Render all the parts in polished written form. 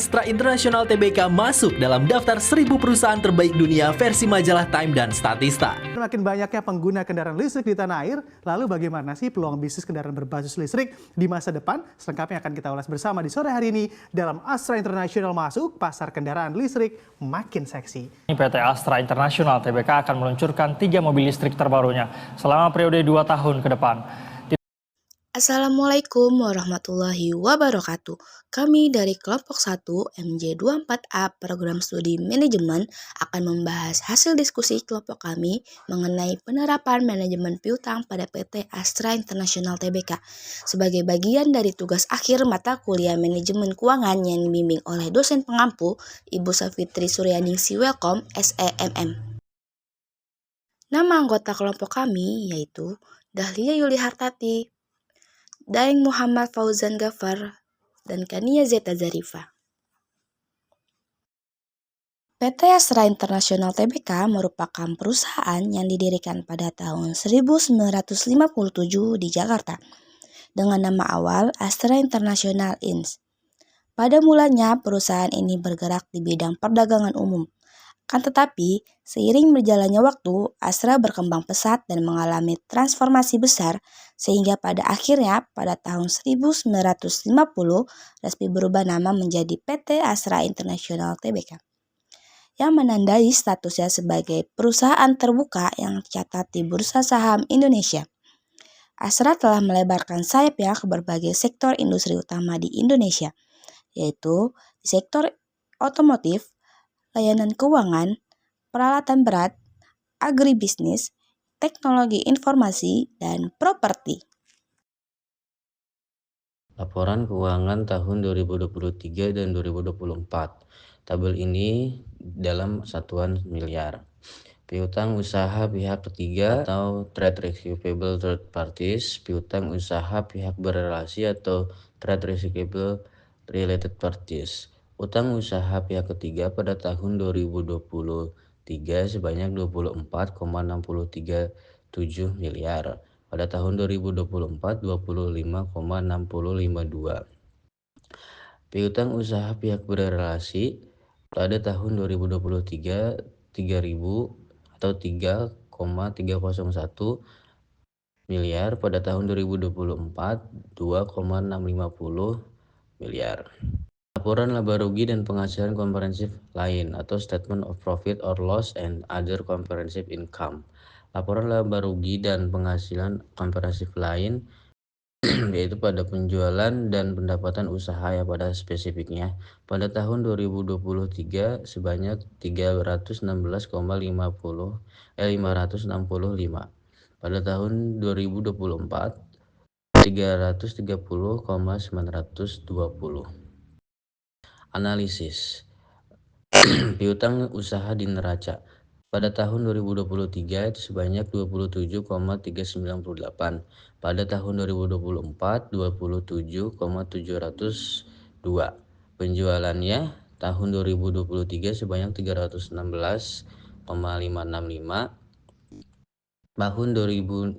Astra International Tbk masuk dalam daftar 1000 perusahaan terbaik dunia versi majalah Time dan Statista. Semakin banyaknya pengguna kendaraan listrik di tanah air, lalu bagaimana sih peluang bisnis kendaraan berbasis listrik di masa depan? Selengkapnya akan kita ulas bersama di sore hari ini dalam Astra International masuk, pasar kendaraan listrik makin seksi. PT Astra International Tbk akan meluncurkan 3 mobil listrik terbarunya selama periode 2 tahun ke depan. Assalamualaikum warahmatullahi wabarakatuh. Kami dari kelompok 1 MJ24A Program Studi Manajemen akan membahas hasil diskusi kelompok kami mengenai penerapan manajemen piutang pada PT Astra International Tbk sebagai bagian dari tugas akhir mata kuliah manajemen keuangan yang dibimbing oleh dosen pengampu Ibu Safitri Suryaningsi Welcome SEMM. Nama anggota kelompok kami yaitu Dahlia Yuli Hartati, Daeng Muhammad Fauzan Gafar, dan Kania Zeta Zarifa. PT Astra International Tbk merupakan perusahaan yang didirikan pada tahun 1957 di Jakarta dengan nama awal Astra International Inc. Pada mulanya perusahaan ini bergerak di bidang perdagangan umum. Kan tetapi, seiring berjalannya waktu, Astra berkembang pesat dan mengalami transformasi besar, sehingga pada akhirnya pada tahun 1950 resmi berubah nama menjadi PT Astra International Tbk, yang menandai statusnya sebagai perusahaan terbuka yang tercatat di Bursa Saham Indonesia. Astra telah melebarkan sayapnya ke berbagai sektor industri utama di Indonesia, yaitu di sektor otomotif, layanan keuangan, peralatan berat, agribisnis, teknologi informasi, dan properti. Laporan keuangan tahun 2023 dan 2024. Tabel ini dalam satuan miliar. Piutang usaha pihak ketiga atau trade receivable third parties, piutang usaha pihak berrelasi atau trade receivable related parties. Utang usaha pihak ketiga pada tahun 2023 sebanyak 24,637 miliar. Pada tahun 2024 25,652. Piutang usaha pihak berrelasi pada tahun 2023 3.000 atau 3,301 miliar. Pada tahun 2024 2,650 miliar. Laporan laba rugi dan penghasilan komprehensif lain atau Statement of Profit or Loss and Other Comprehensive Income. Laporan laba rugi dan penghasilan komprehensif lain yaitu pada penjualan dan pendapatan usaha ya pada spesifiknya pada tahun 2023 sebanyak 565. Pada tahun 2024 330,920. Analisis piutang usaha di neraca pada tahun 2023 itu sebanyak 27,398. Pada tahun 2024 27,702. Penjualannya tahun 2023 sebanyak 316,565. Tahun 2024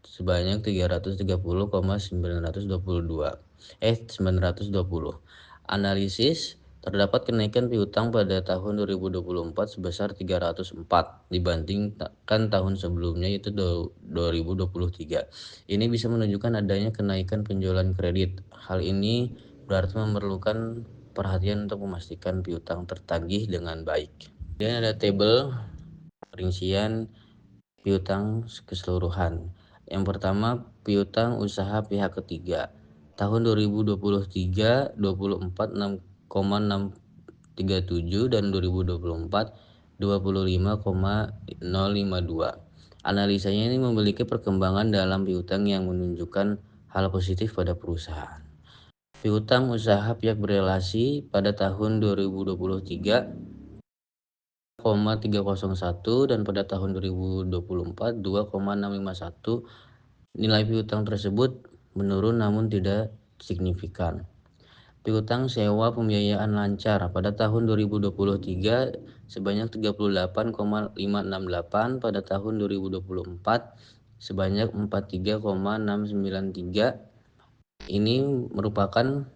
sebanyak 920. Analisis terdapat kenaikan piutang pada tahun 2024 sebesar 304 dibandingkan tahun sebelumnya yaitu 2023. Ini bisa menunjukkan adanya kenaikan penjualan kredit. Hal ini berarti memerlukan perhatian untuk memastikan piutang tertagih dengan baik. Kemudian ada tabel perincian piutang keseluruhan. Yang pertama, piutang usaha pihak ketiga. Tahun 2023 24 6,637 dan 2024 25,052. Analisanya ini memiliki perkembangan dalam piutang yang menunjukkan hal positif pada perusahaan. Piutang usaha pihak berrelasi pada tahun 2023 301 dan pada tahun 2024 2,651. Nilai piutang tersebut menurun namun tidak signifikan. Piutang sewa pembiayaan lancar pada tahun 2023 sebanyak 38,568, pada tahun 2024 sebanyak 43,693. Ini merupakan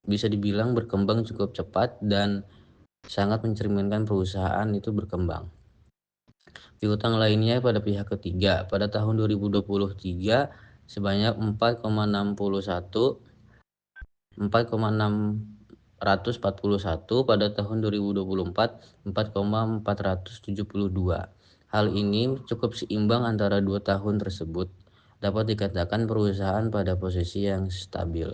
bisa dibilang berkembang cukup cepat dan sangat mencerminkan perusahaan itu berkembang. Piutang lainnya pada pihak ketiga pada tahun 2023 sebanyak 4,641, pada tahun 2024 4,472. Hal ini cukup seimbang antara dua tahun tersebut. Dapat dikatakan perusahaan pada posisi yang stabil.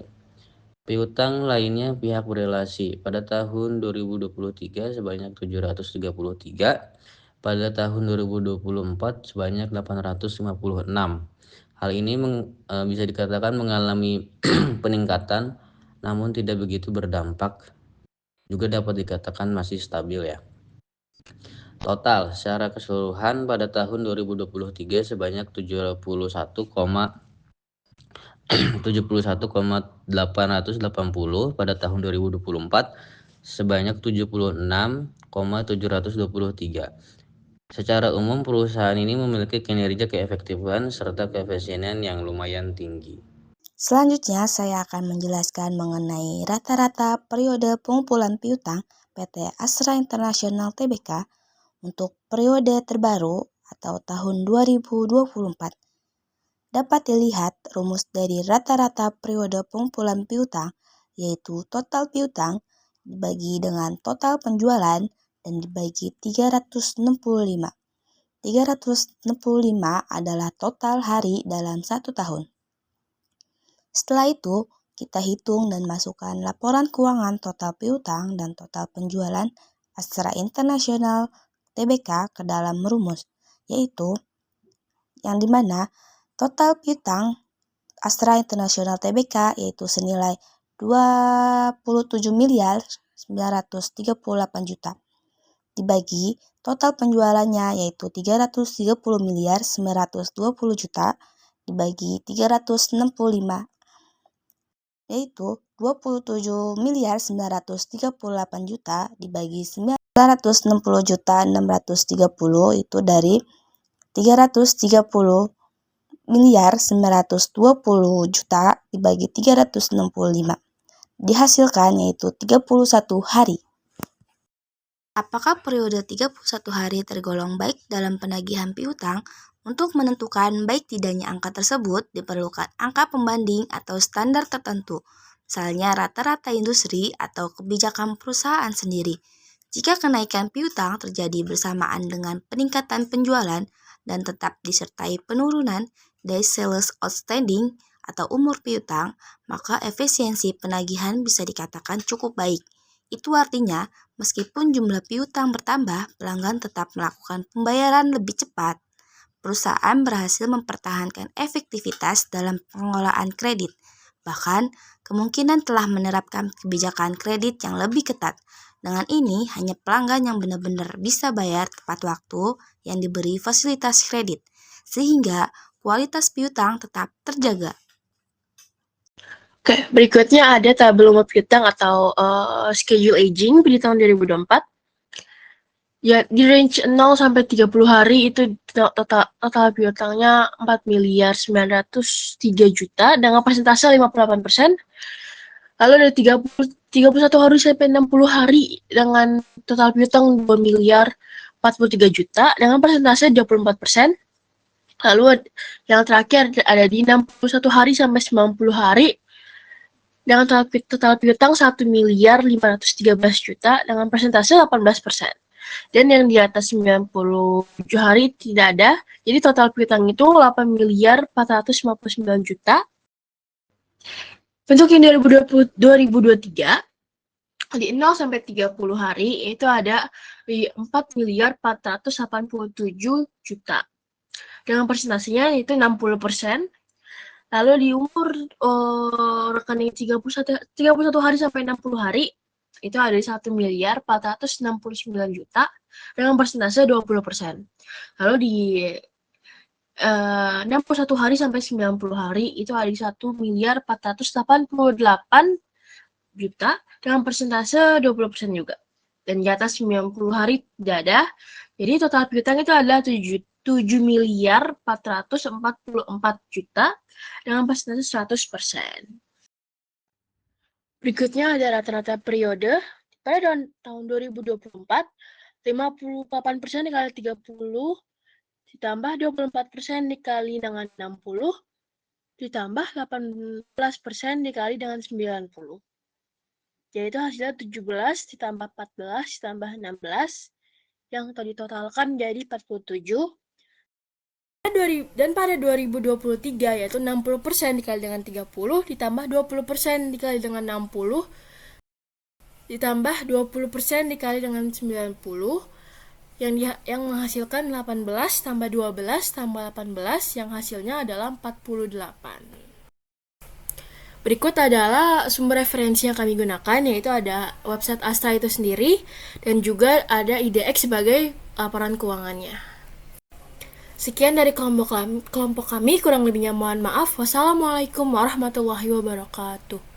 Piutang lainnya pihak berelasi pada tahun 2023 sebanyak 733, pada tahun 2024 sebanyak 856. Hal ini bisa dikatakan mengalami peningkatan namun tidak begitu berdampak, juga dapat dikatakan masih stabil ya. Total secara keseluruhan pada tahun 2023 sebanyak 71,880, pada tahun 2024 sebanyak 76,723. Secara umum perusahaan ini memiliki kinerja keefektifan serta keefisienan yang lumayan tinggi. Selanjutnya, saya akan menjelaskan mengenai rata-rata periode pengumpulan piutang PT Astra International Tbk untuk periode terbaru atau tahun 2024. Dapat dilihat rumus dari rata-rata periode pengumpulan piutang, yaitu total piutang dibagi dengan total penjualan dan dibagi 365. 365 adalah total hari dalam satu tahun. Setelah itu, kita hitung dan masukkan laporan keuangan total piutang dan total penjualan Astra International Tbk ke dalam rumus, yaitu yang dimana total piutang Astra International Tbk yaitu senilai 27.938 juta dibagi total penjualannya yaitu 330.920 juta dibagi 365 yaitu 27.938 juta dibagi 960 juta 630 itu dari 330.920 juta dibagi 365 dihasilkan yaitu 31 hari. Apakah periode 31 hari tergolong baik dalam penagihan piutang? Untuk menentukan baik tidaknya angka tersebut diperlukan angka pembanding atau standar tertentu, misalnya rata-rata industri atau kebijakan perusahaan sendiri. Jika kenaikan piutang terjadi bersamaan dengan peningkatan penjualan dan tetap disertai penurunan days sales outstanding atau umur piutang, maka efisiensi penagihan bisa dikatakan cukup baik. Itu artinya, meskipun jumlah piutang bertambah, pelanggan tetap melakukan pembayaran lebih cepat. Perusahaan berhasil mempertahankan efektivitas dalam pengelolaan kredit. Bahkan, kemungkinan telah menerapkan kebijakan kredit yang lebih ketat. Dengan ini, hanya pelanggan yang benar-benar bisa bayar tepat waktu yang diberi fasilitas kredit, sehingga kualitas piutang tetap terjaga. Oke, berikutnya ada tabel umur piutang atau schedule aging di tahun 2024. Ya, di range 0 sampai 30 hari itu total piutangnya 4.903 juta dengan persentase 58%. Lalu dari 31 hari sampai 60 hari dengan total piutang 2.043 juta dengan persentase 24%. Lalu yang terakhir ada di 61 hari sampai 90 hari dengan total piutang 1.513 juta dengan persentase 18%. Dan yang di atas 97 hari tidak ada. Jadi total piutang itu 8.459 juta. Untuk yang 2023 di 0 sampai 30 hari itu ada di 4.487 juta. Dengan persentasenya itu 60%. Lalu di umur rekening 31 hari sampai 60 hari itu ada di 1.469 juta dengan persentase 20%. Lalu di 61 hari sampai 90 hari itu ada di 1.488 juta dengan persentase 20% juga. Dan di atas 90 hari tidak ada. Jadi total piutang itu adalah 7.444 juta dengan persentase 100%. Berikutnya ada rata-rata periode. Pada tahun 2024, 58% dikali 30, ditambah 24% dikali dengan 60, ditambah 18% dikali dengan 90. Yaitu hasilnya 17 ditambah 14 ditambah 16, yang ditotalkan jadi 47. Dan pada 2023 yaitu 60% dikali dengan 30 ditambah 20% dikali dengan 60 ditambah 20% dikali dengan 90 yang menghasilkan 18 tambah 12 tambah 18 yang hasilnya adalah 48. Berikut adalah sumber referensi yang kami gunakan, yaitu ada website Astra itu sendiri dan juga ada IDX sebagai laporan keuangannya. Sekian dari kelompok kami, kurang lebihnya mohon maaf. Wassalamualaikum warahmatullahi wabarakatuh.